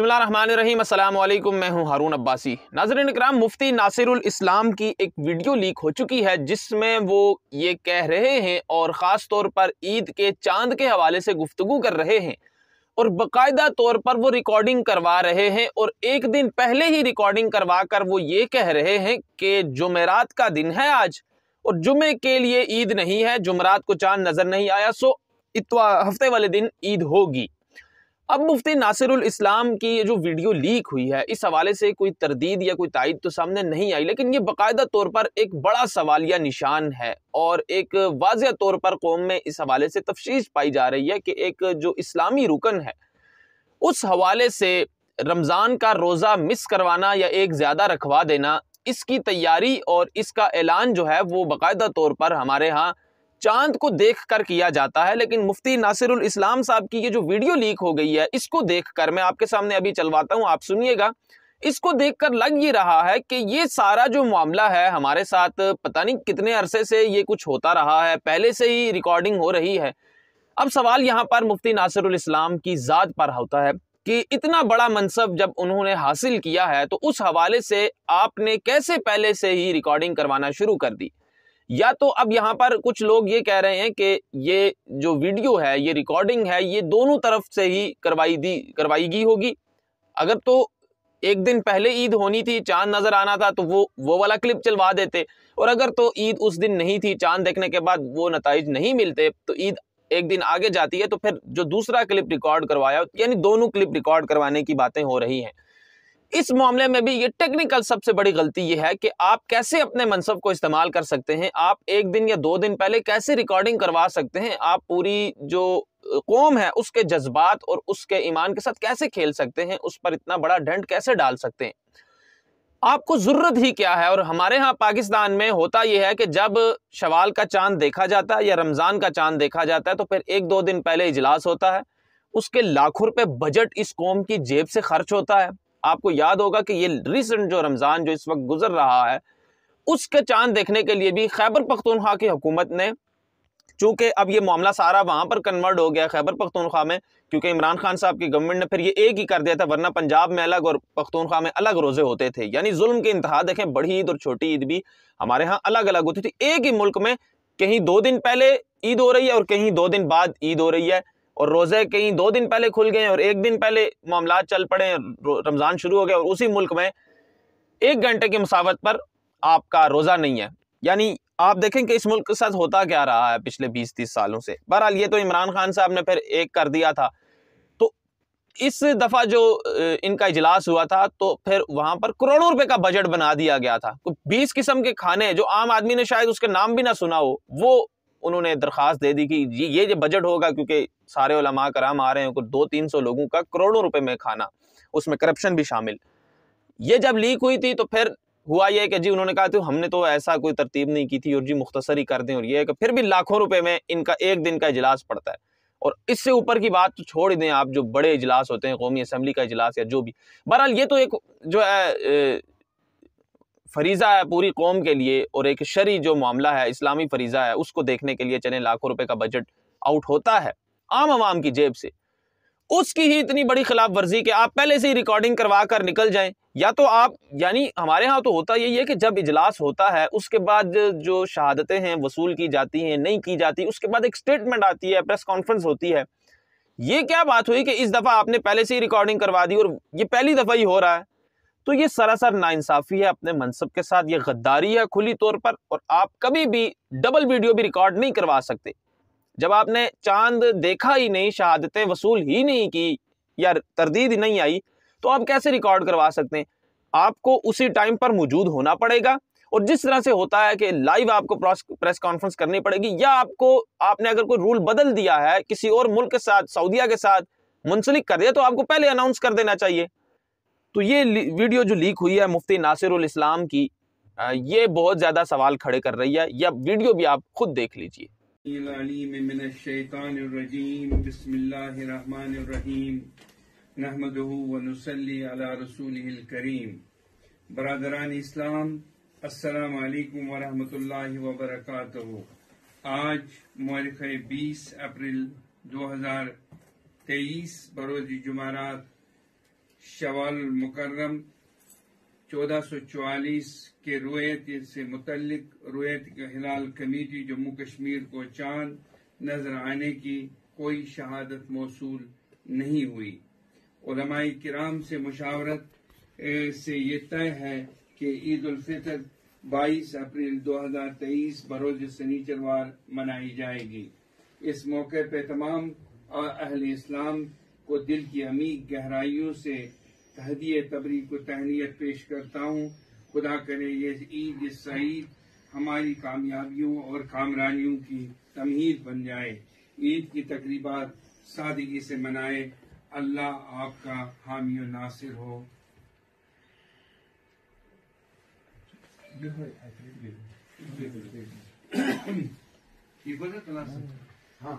बिस्मिल्लाहिर्रहमानिर्रहीम, अस्सलाम वालेकुम। मैं हूं हारून अब्बासी। नाज़रीन इकराम, मुफ्ती नासिरुल इस्लाम की एक वीडियो लीक हो चुकी है जिसमें वो ये कह रहे हैं और ख़ास तौर पर ईद के चांद के हवाले से गुफ्तगू कर रहे हैं और बाकायदा तौर पर वो रिकॉर्डिंग करवा रहे हैं और एक दिन पहले ही रिकॉर्डिंग करवा कर वो ये कह रहे हैं कि जुमेरात का दिन है आज और जुमे के लिए ईद नहीं है, जुमेरात को चांद नजर नहीं आया, सो हफ्ते वाले दिन ईद होगी। अब मुफ्ती नासिरुल इस्लाम की ये जो वीडियो लीक हुई है, इस हवाले से कोई तरदीद या कोई तायद तो सामने नहीं आई, लेकिन ये बाकायदा तौर पर एक बड़ा सवालिया निशान है और एक वाज़िह तौर पर कौम में इस हवाले से तफशीश पाई जा रही है कि एक जो इस्लामी रुकन है उस हवाले से रमज़ान का रोज़ा मिस करवाना या एक ज़्यादा रखवा देना, इसकी तैयारी और इसका ऐलान जो है वो बाकायदा तौर पर हमारे यहाँ चांद को देख कर किया जाता है। लेकिन मुफ्ती नासिरुल इस्लाम साहब की ये जो वीडियो लीक हो गई है, इसको देखकर मैं आपके सामने अभी चलवाता हूं, आप सुनिएगा। इसको देखकर लग ये रहा है कि ये सारा जो मामला है हमारे साथ पता नहीं कितने अरसे से ये कुछ होता रहा है, पहले से ही रिकॉर्डिंग हो रही है। अब सवाल यहाँ पर मुफ्ती नासिरुल इस्लाम की ज़ात पर होता है कि इतना बड़ा मनसब जब उन्होंने हासिल किया है तो उस हवाले से आपने कैसे पहले से ही रिकॉर्डिंग करवाना शुरू कर दी। या तो अब यहाँ पर कुछ लोग ये कह रहे हैं कि ये जो वीडियो है, ये रिकॉर्डिंग है, ये दोनों तरफ से ही करवाई होगी। अगर तो एक दिन पहले ईद होनी थी, चांद नजर आना था, तो वो वाला क्लिप चलवा देते, और अगर तो ईद उस दिन नहीं थी, चांद देखने के बाद वो नताइज नहीं मिलते, तो ईद एक दिन आगे जाती है, तो फिर जो दूसरा क्लिप रिकॉर्ड करवाया, यानी दोनों क्लिप रिकॉर्ड करवाने की बातें हो रही हैं। इस मामले में भी ये टेक्निकल सबसे बड़ी गलती ये है कि आप कैसे अपने मनसब को इस्तेमाल कर सकते हैं। आप एक दिन या 2 दिन पहले कैसे रिकॉर्डिंग करवा सकते हैं। आप पूरी जो कौम है उसके जज्बात और उसके ईमान के साथ कैसे खेल सकते हैं, उस पर इतना बड़ा डंड कैसे डाल सकते हैं। आपको जरूरत ही क्या है। और हमारे यहाँ पाकिस्तान में होता यह है कि जब शवाल का चांद देखा जाता है या रमजान का चांद देखा जाता है तो फिर 1-2 दिन पहले इजलास होता है, उसके लाखों रुपए बजट इस कौम की जेब से खर्च होता है। आपको याद होगा कि ये रिसेंट जो रमजान जो इस वक्त गुजर रहा है, उसके चांद देखने के लिए भी खैबर पख्तूनख्वा की हुकूमत ने, चूंकि अब ये मामला सारा वहां पर कन्वर्ट हो गया खैबर पख्तूनख्वा में, क्योंकि इमरान खान साहब की गवर्नमेंट ने फिर ये एक ही कर दिया था, वरना पंजाब में अलग और पख्तूनख्वा में अलग रोजे होते थे। यानी जुल्म की इंतहा देखें, बड़ी ईद और छोटी ईद भी हमारे यहाँ अलग अलग होती थी। एक ही मुल्क में कहीं 2 दिन पहले ईद हो रही है और कहीं 2 दिन बाद ईद हो रही है, और रोजे कहीं 2 दिन पहले खुल गए और 1 दिन पहले मामला चल पड़े, रमजान शुरू हो गया और उसी मुल्क में 1 घंटे की मुसावत पर आपका रोजा नहीं है। यानी आप देखें कि इस मुल्क के साथ होता क्या रहा है पिछले 20-30 सालों से। बहरहाल ये तो इमरान खान साहब ने फिर एक कर दिया था। तो इस दफा जो इनका इजलास हुआ था तो फिर वहां पर करोड़ों रुपए का बजट बना दिया गया था। 20 किस्म के खाने जो आम आदमी ने शायद उसके नाम भी ना सुना हो, वो उन्होंने दरखास्त दे दी कि ये जो बजट होगा, क्योंकि सारे उलमा कराम आ रहे हैं, कुछ 200-300 लोगों का करोड़ों रुपए में खाना, उसमें करप्शन भी शामिल। ये जब लीक हुई थी तो फिर हुआ ये कि जी उन्होंने कहा तो हमने तो ऐसा कोई तरतीब नहीं की थी और जी मुख्तसर ही कर दें, और ये कि फिर भी लाखों रुपए में इनका एक दिन का इजलास पड़ता है। और इससे ऊपर की बात तो छोड़ ही दें आप, जो बड़े इजलास होते हैं, कौमी असम्बली का इजलास या जो भी। बहरहाल ये तो एक जो है फरीज़ा है पूरी कौम के लिए, और एक शरी जो मामला है, इस्लामी फरीज़ा है, उसको देखने के लिए चले लाखों रुपए का बजट आउट होता है आम आवाम की जेब से। उसकी ही इतनी बड़ी खिलाफ वर्जी कि आप पहले से ही रिकॉर्डिंग करवा कर निकल जाएं। या तो आप, यानी हमारे यहाँ तो होता यही है कि जब इजलास होता है उसके बाद जो शहादतें हैं वसूल की जाती हैं, नहीं की जाती, उसके बाद एक स्टेटमेंट आती है, प्रेस कॉन्फ्रेंस होती है। ये क्या बात हुई कि इस दफा आपने पहले से ही रिकॉर्डिंग करवा दी और ये पहली दफा ही हो रहा है। तो ये सरासर नाइंसाफी है अपने मनसब के साथ, ये गद्दारी है खुली तौर पर। और आप कभी भी डबल वीडियो भी रिकॉर्ड नहीं करवा सकते। जब आपने चांद देखा ही नहीं, शहादतें वसूल ही नहीं की या तरदीद नहीं आई, तो आप कैसे रिकॉर्ड करवा सकते हैं। आपको उसी टाइम पर मौजूद होना पड़ेगा, और जिस तरह से होता है कि लाइव आपको प्रेस कॉन्फ्रेंस करनी पड़ेगी, या आपने अगर कोई रूल बदल दिया है, किसी और मुल्क के साथ, सऊदीया के साथ मुंसलिक कर दिया, तो आपको पहले अनाउंस कर देना चाहिए। तो ये वीडियो जो लीक हुई है मुफ्ती नासिरुल इस्लाम की, ये बहुत ज्यादा सवाल खड़े कर रही है। या वीडियो भी आप खुद देख लीजिए। बरादरान इस्लाम, अस्सलाम वालेकुम व रहमतुल्लाहि व बरकातहू। आज मुआरिख 20 अप्रैल 2023 बरोज़ जुमारात शवाल मुकर्रम 1444 के रुयत से मुतल्लिक रुयत के हिलाल कमेटी जम्मू कश्मीर को चांद नजर आने की कोई शहादत मौसूल नहीं हुई। उलमाए किराम से मुशावरत से ये तय है कि ईद उल फितर 22 अप्रैल 2023 बरोज शनिचरवार मनाई जाएगी। इस मौके पर तमाम अहले इस्लाम को दिल की अमीर गहराइयों से तहदिये तबरीक को तहनीयत पेश करता हूँ। खुदा करे ये ईद सईद हमारी कामयाबियों और कामरानियों की तमहीद बन जाए। ईद की तकरीबात सादगी से मनाए। अल्लाह आपका हामी और नासिर हो। ठीक हो जाए हाँ।